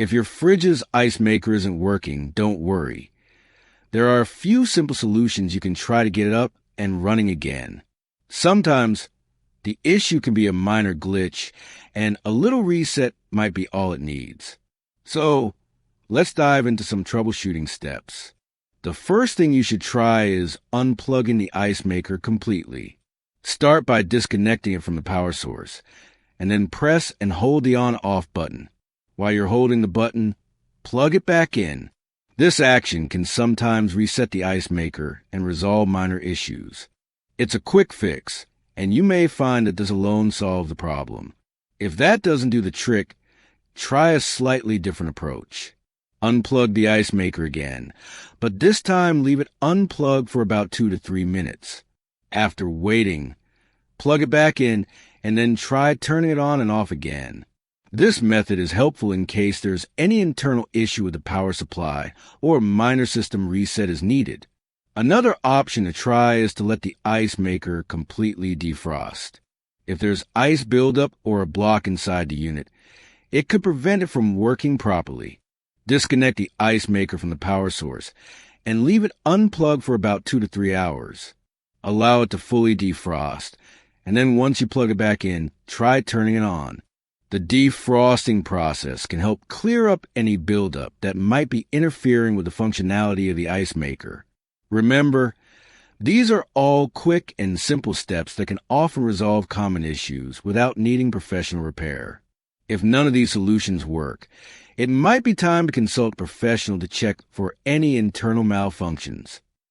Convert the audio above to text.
If your fridge's ice maker isn't working, don't worry. There are a few simple solutions you can try to get it up and running again. Sometimes the issue can be a minor glitch, and a little reset might be all it needs. So, let's dive into some troubleshooting steps. The first thing you should try is unplugging the ice maker completely. Start by disconnecting it from the power source, and then press and hold the on-off button. While you're holding the button, plug it back in. This action can sometimes reset the ice maker and resolve minor issues. It's a quick fix, and you may find that this alone solves the problem. If that doesn't do the trick, try a slightly different approach. Unplug the ice maker again, but this time leave it unplugged for about 2 to 3 minutes. After waiting, plug it back in and then try turning it on and off again. This method is helpful in case there's any internal issue with the power supply or a minor system reset is needed. Another option to try is to let the ice maker completely defrost. If there's ice buildup or a block inside the unit, it could prevent it from working properly. Disconnect the ice maker from the power source and leave it unplugged for about 2 to 3 hours. Allow it to fully defrost, and then once you plug it back in, try turning it on. The defrosting process can help clear up any buildup that might be interfering with the functionality of the ice maker. Remember, these are all quick and simple steps that can often resolve common issues without needing professional repair. If none of these solutions work, it might be time to consult a professional to check for any internal malfunctions.